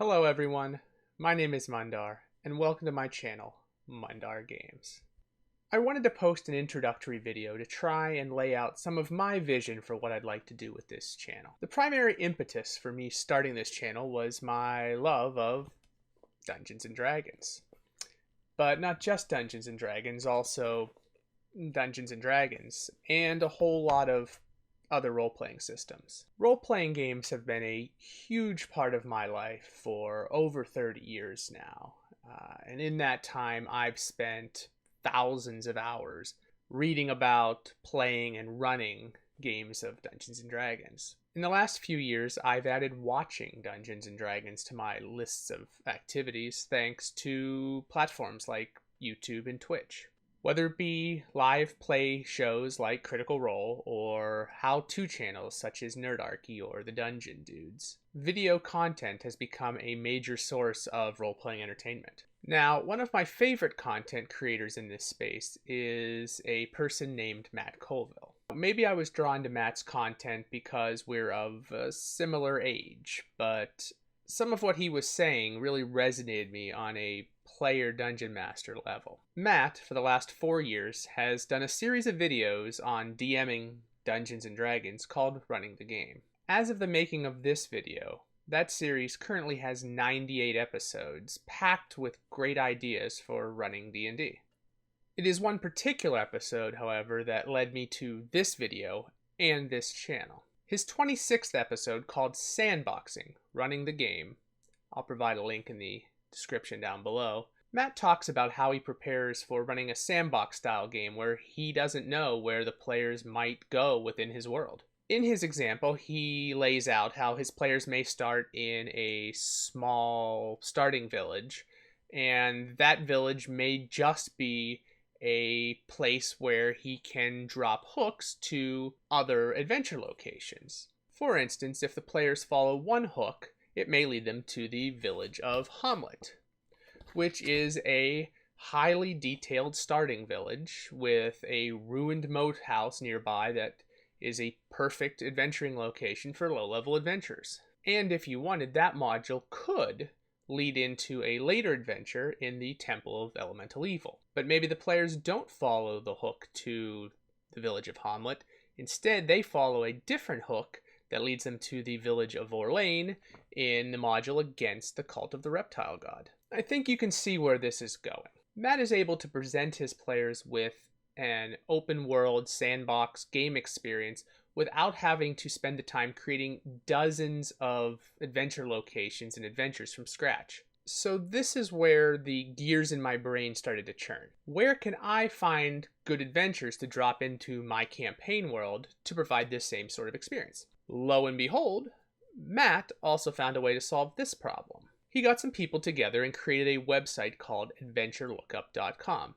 Hello everyone, my name is Mundar, and welcome to my channel, Mundar Games. I wanted to post an introductory video to try and lay out some of my vision for what I'd like to do with this channel. The primary impetus for me starting this channel was my love of Dungeons & Dragons. But not just Dungeons & Dragons, also Dungeons & Dragons, and a whole lot of other role-playing systems. Role-playing games have been a huge part of my life for over 30 years now. And in that time, I've spent thousands of hours reading about, playing, and running games of Dungeons & Dragons. In the last few years, I've added watching Dungeons & Dragons to my lists of activities thanks to platforms like YouTube and Twitch. Whether it be live play shows like Critical Role or how-to channels such as Nerdarchy or The Dungeon Dudes, video content has become a major source of role-playing entertainment. Now, one of my favorite content creators in this space is a person named Matt Colville. Maybe I was drawn to Matt's content because we're of a similar age, but some of what he was saying really resonated me on a player dungeon master level. Matt, for the last 4 years, has done a series of videos on DMing Dungeons & Dragons called Running the Game. As of the making of this video, that series currently has 98 episodes, packed with great ideas for running D&D. It is one particular episode, however, that led me to this video and this channel. His 26th episode, called Sandboxing, Running the Game, I'll provide a link in the description down below, Matt talks about how he prepares for running a sandbox style game where he doesn't know where the players might go within his world. In his example, he lays out how his players may start in a small starting village, and that village may just be a place where he can drop hooks to other adventure locations. For instance, if the players follow one hook, it may lead them to the village of Hamlet, which is a highly detailed starting village with a ruined moat house nearby that is a perfect adventuring location for low-level adventurers. And if you wanted, that module could lead into a later adventure in the Temple of Elemental Evil. But maybe the players don't follow the hook to the village of Hamlet. Instead, they follow a different hook that leads them to the village of Orlane in the module against the Cult of the Reptile God. I think you can see where this is going. Matt is able to present his players with an open world sandbox game experience without having to spend the time creating dozens of adventure locations and adventures from scratch. So this is where the gears in my brain started to churn. Where can I find good adventures to drop into my campaign world to provide this same sort of experience? Lo and behold, Matt also found a way to solve this problem. He got some people together and created a website called AdventureLookup.com.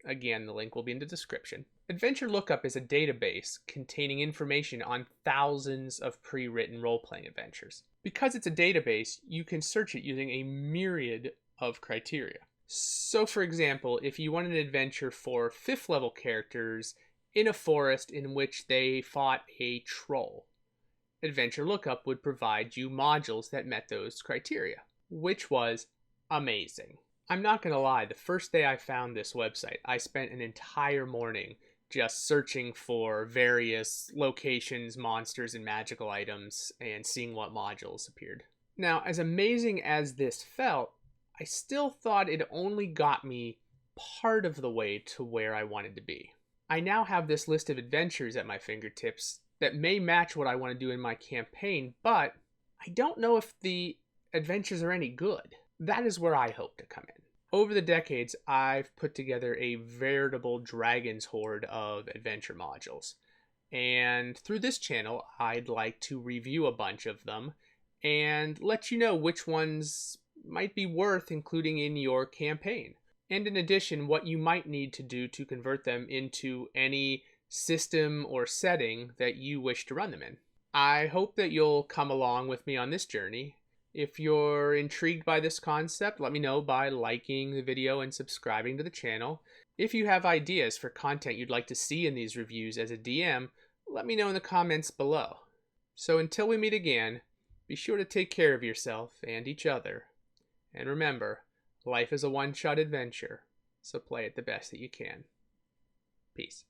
Again, the link will be in the description. Adventure Lookup is a database containing information on thousands of pre-written role-playing adventures. Because it's a database, you can search it using a myriad of criteria. So for example, if you want an adventure for 5th level characters in a forest in which they fought a troll, Adventure Lookup would provide you modules that met those criteria, which was amazing. I'm not going to lie, the first day I found this website, I spent an entire morning just searching for various locations, monsters, and magical items and seeing what modules appeared. Now, as amazing as this felt, I still thought it only got me part of the way to where I wanted to be. I now have this list of adventures at my fingertips that may match what I want to do in my campaign, but I don't know if the adventures are any good. That is where I hope to come in. Over the decades, I've put together a veritable dragon's hoard of adventure modules. And through this channel, I'd like to review a bunch of them and let you know which ones might be worth including in your campaign. And in addition, what you might need to do to convert them into any system or setting that you wish to run them in. I hope that you'll come along with me on this journey. If you're intrigued by this concept, let me know by liking the video and subscribing to the channel. If you have ideas for content you'd like to see in these reviews as a DM, let me know in the comments below. So until we meet again, Be sure to take care of yourself and each other. And remember, life is a one-shot adventure, so play it the best that you can. Peace.